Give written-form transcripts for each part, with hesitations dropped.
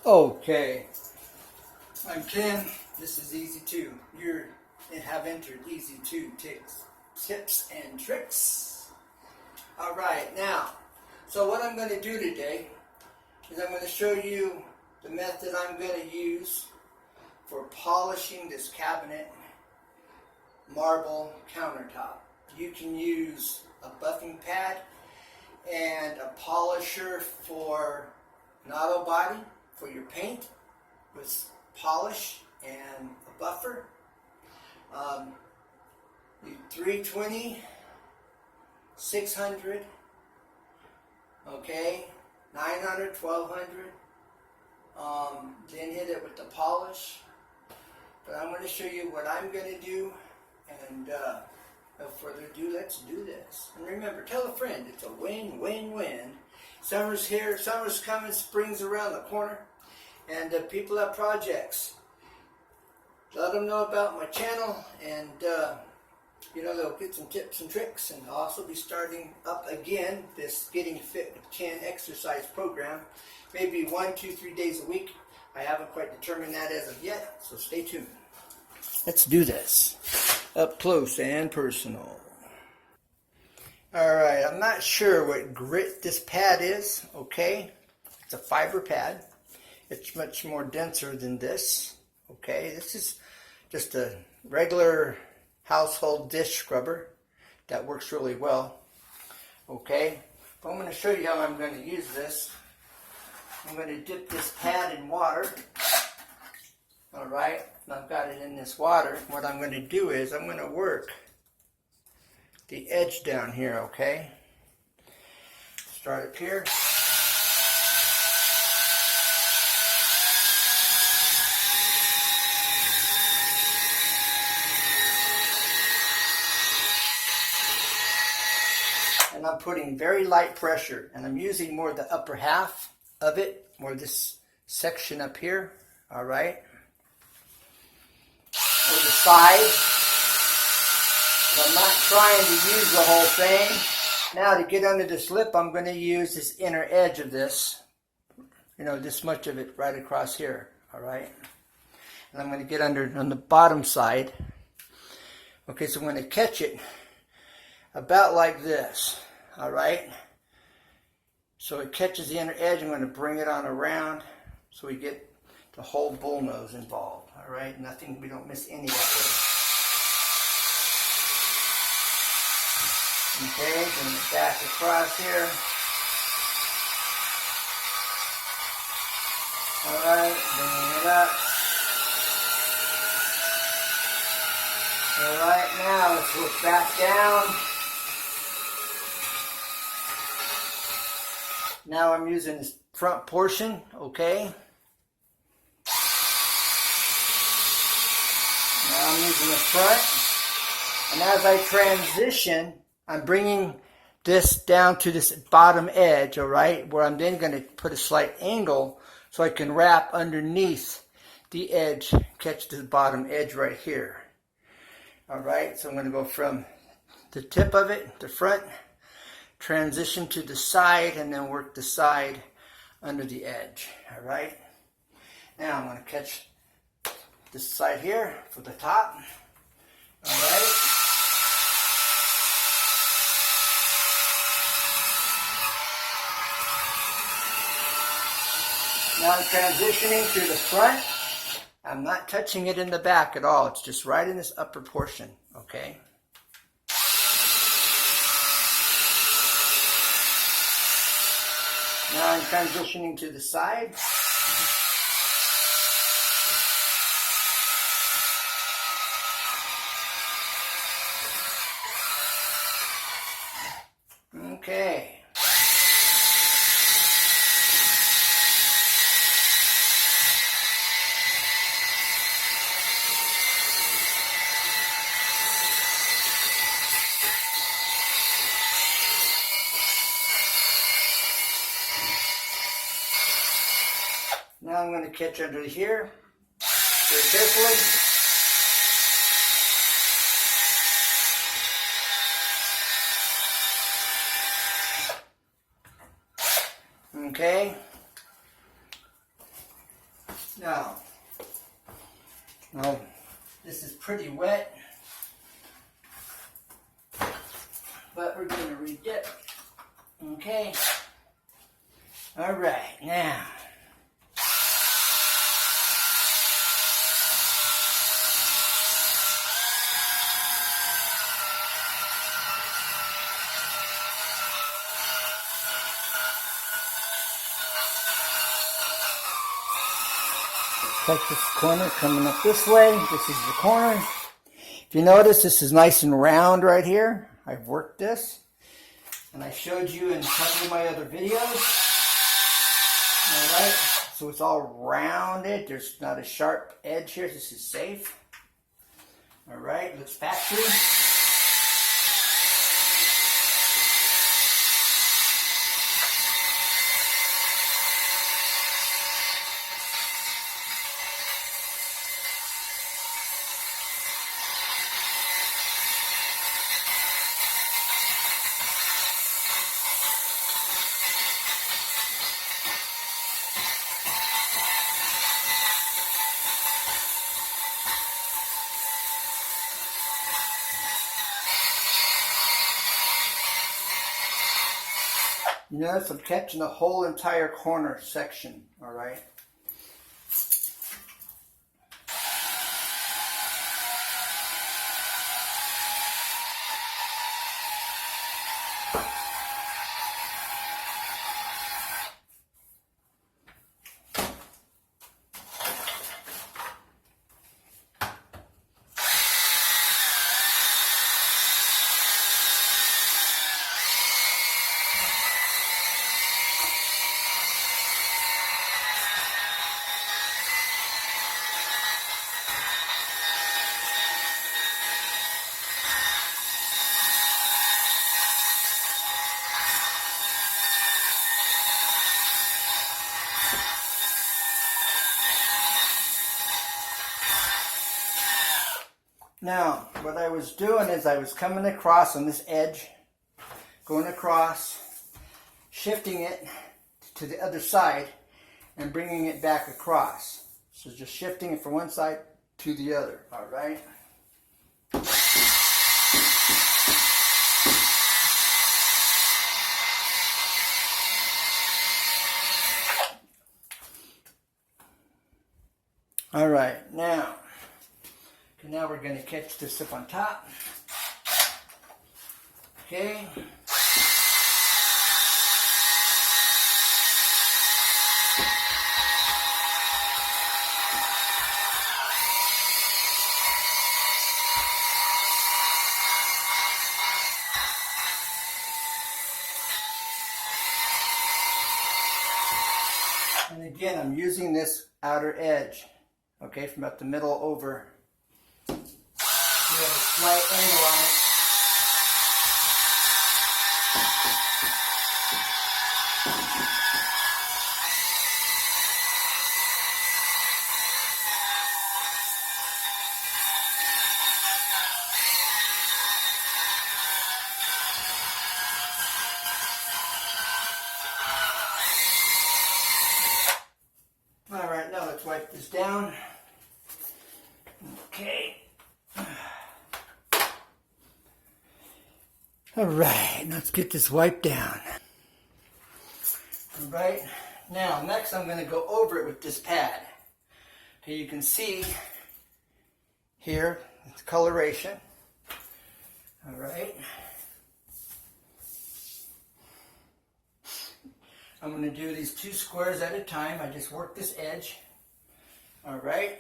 Okay, I'm Ken. This is Easy 2. You have entered Easy 2 tips and tricks. All right, now, so what I'm going to do today is I'm going to show you the method I'm going to use for polishing this cabinet marble countertop. You can use a buffing pad and a polisher for an auto body for your paint with polish and a buffer. 320, 600, okay, 900, 1200. Then hit it with the polish. But I'm going to show you what I'm going to do, and without further ado, let's do this. And remember, tell a friend, it's a win-win-win. Summer's here, summer's coming, spring's around the corner, and people have projects. Let them know about my channel, and they'll get some tips and tricks. And I'll also be starting up again this Getting Fit with Ken exercise program, maybe 1, 2, 3 days a week. I haven't quite determined that as of yet, so stay tuned. Let's do this up close and personal. Alright, I'm not sure what grit this pad is, okay? It's a fiber pad. It's much more denser than this, okay? This is just a regular household dish scrubber that works really well, okay? But I'm going to show you how I'm going to use this. I'm going to dip this pad in water, alright? I've got it in this water. What I'm going to do is I'm going to work the edge down here, okay? Start up here. And I'm putting very light pressure, and I'm using more the upper half of it, or this section up here, all right? Or the side. So I'm not trying to use the whole thing. Now to get under this lip, I'm going to use this inner edge of this, this much of it right across here, all right? And I'm going to get under on the bottom side. Okay, so I'm going to catch it about like this, all right? So it catches the inner edge. I'm going to bring it on around so we get the whole bull nose involved, all right? Nothing, we don't miss any of that. Okay, bring it back across here. All right, bringing it up. All right, now let's look back down. Now I'm using this front portion, okay? Now I'm using the front. And as I transition, I'm bringing this down to this bottom edge, all right, where I'm then going to put a slight angle so I can wrap underneath the edge, catch the bottom edge right here. All right, so I'm going to go from the tip of it, the front, transition to the side, and then work the side under the edge, all right? Now I'm going to catch this side here for the top, all right? Now I'm transitioning to the front. I'm not touching it in the back at all. It's just right in this upper portion, okay? Now I'm transitioning to the side. Okay. Now I'm going to catch under here very carefully. Okay. Now, this is pretty wet, but we're going to re-dip. Okay. All right, now. Check this corner coming up this way. This is the corner. If you notice, this is nice and round right here. I've worked this. And I showed you in a couple of my other videos. Alright, so it's all rounded. There's not a sharp edge here. This is safe. Alright, looks factory. You notice I'm catching the whole entire corner section, all right? Now, what I was doing is I was coming across on this edge, going across, shifting it to the other side, and bringing it back across. So just shifting it from one side to the other, all right? All right, now we're going to catch this up on top. Okay. And again, I'm using this outer edge, okay, from about the middle over. We have a slight angle on it. All right, now let's wipe this down. Okay. All right, let's get this wiped down. All right, now next I'm going to go over it with this pad. Okay, you can see here it's coloration. All right. I'm going to do these 2 squares at a time. I just work this edge. All right.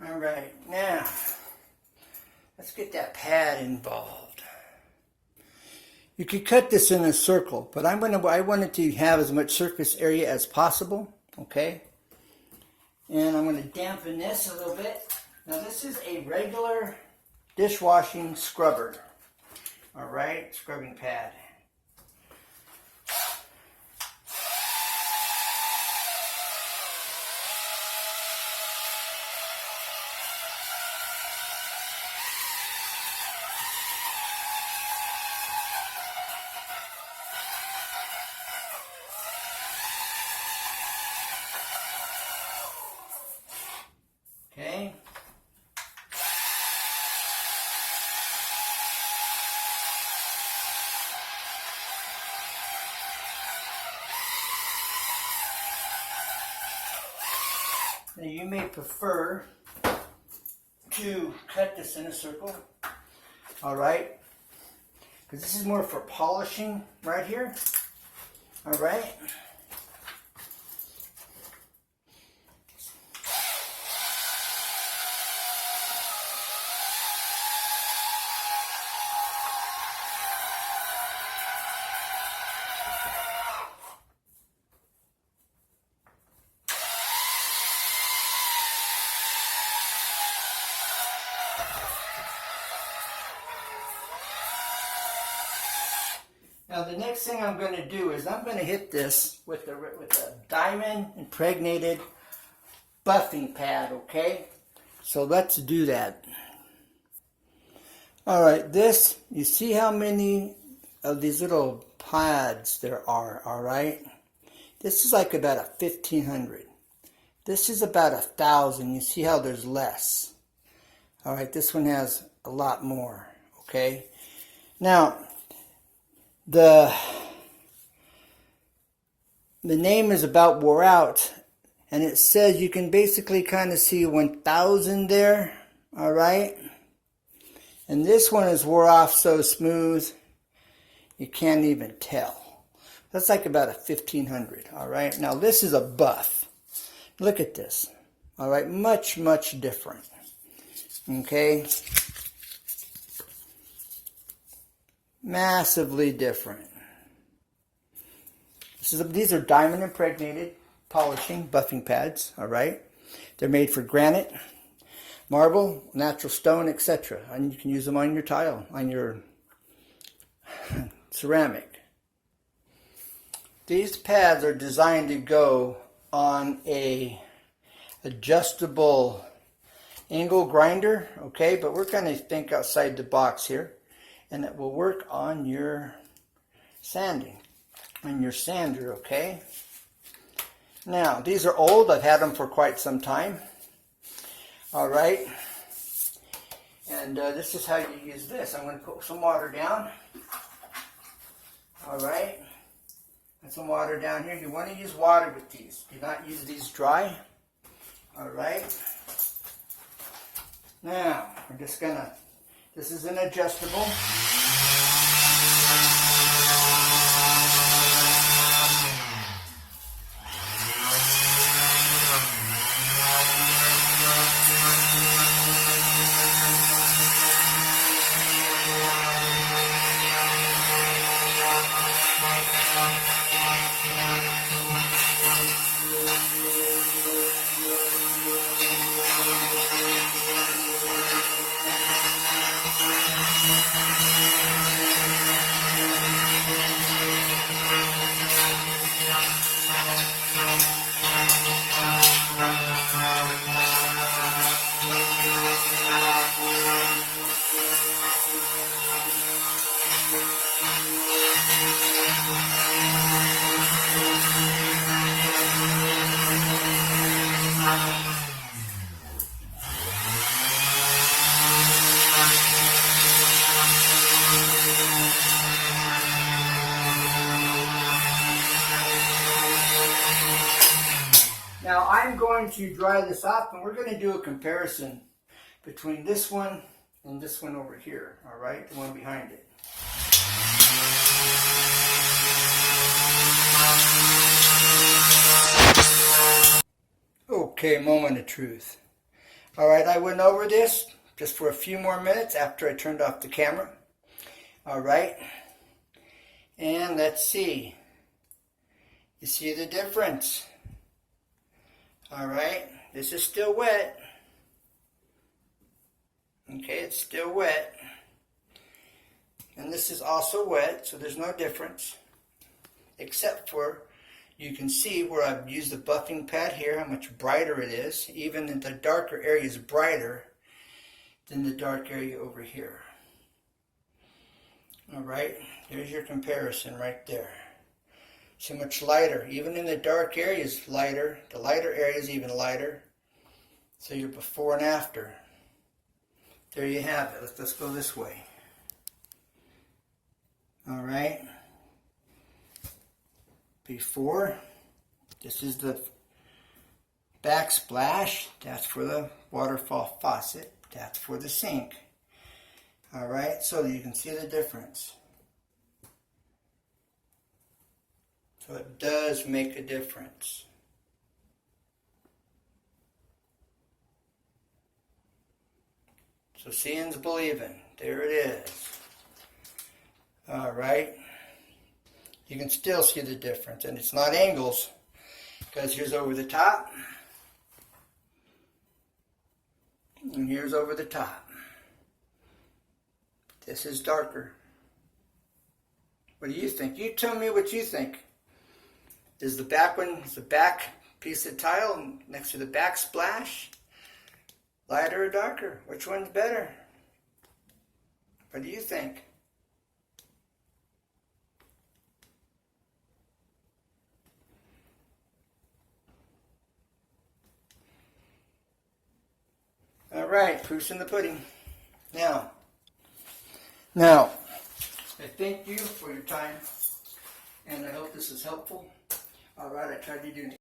All right, now let's get that pad involved. You could cut this in a circle, but I want it to have as much surface area as possible, okay? And I'm going to dampen this a little bit. Now this is a regular dishwashing scrubber, all right, scrubbing pad. Now you may prefer to cut this in a circle, all right? Because this is more for polishing right here, all right? Now the next thing I'm going to do is I'm going to hit this with a diamond impregnated buffing pad, okay? So let's do that. All right, this, you see how many of these little pads there are, all right? This is like about a 1,500. This is about 1,000. You see how there's less. All right, this one has a lot more, okay? Now, the name is about wore out, and it says you can basically kind of see 1,000 there, all right? And this one is wore off so smooth, you can't even tell. That's like about a 1,500, all right? Now this is a buff. Look at this, all right? Much, much different, okay? Massively different. These are diamond impregnated polishing buffing pads, all right? They're made for granite, marble, natural stone, etc. And you can use them on your tile, on your ceramic. These pads are designed to go on a adjustable angle grinder, okay? But we're going to think outside the box here, and it will work on your sanding, on your sander, okay? Now, these are old. I've had them for quite some time. All right. And this is how you use this. I'm going to put some water down. All right. And some water down here. You want to use water with these. Do not use these dry. All right. Now, we're just going to, this is an adjustable. Now I'm going to dry this off, and we're going to do a comparison between this one and this one over here, all right, the one behind it. Okay, moment of truth. All right, I went over this just for a few more minutes after I turned off the camera. All right, and let's see. You see the difference? All right, this is still wet. Okay, it's still wet. And this is also wet, so there's no difference. Except for, you can see where I've used the buffing pad here, how much brighter it is. Even in the darker area is brighter than the dark area over here. All right, there's your comparison right there. So much lighter. Even in the dark area is lighter. The lighter area is even lighter. So your before and after. There you have it. Let's go this way. All right. Before. This is the backsplash, that's for the waterfall faucet. That's for the sink. Alright, so you can see the difference. So it does make a difference. So seeing's believing. There it is. Alright. You can still see the difference. And it's not angles. Because here's over the top. And here's over the top. This is darker. What do you think? You tell me what you think. Is the back one, is the back piece of tile next to the backsplash lighter or darker? Which one's better? What do you think? All right, proof's in the pudding. Now, I thank you for your time, and I hope this is helpful. All right, I tried to do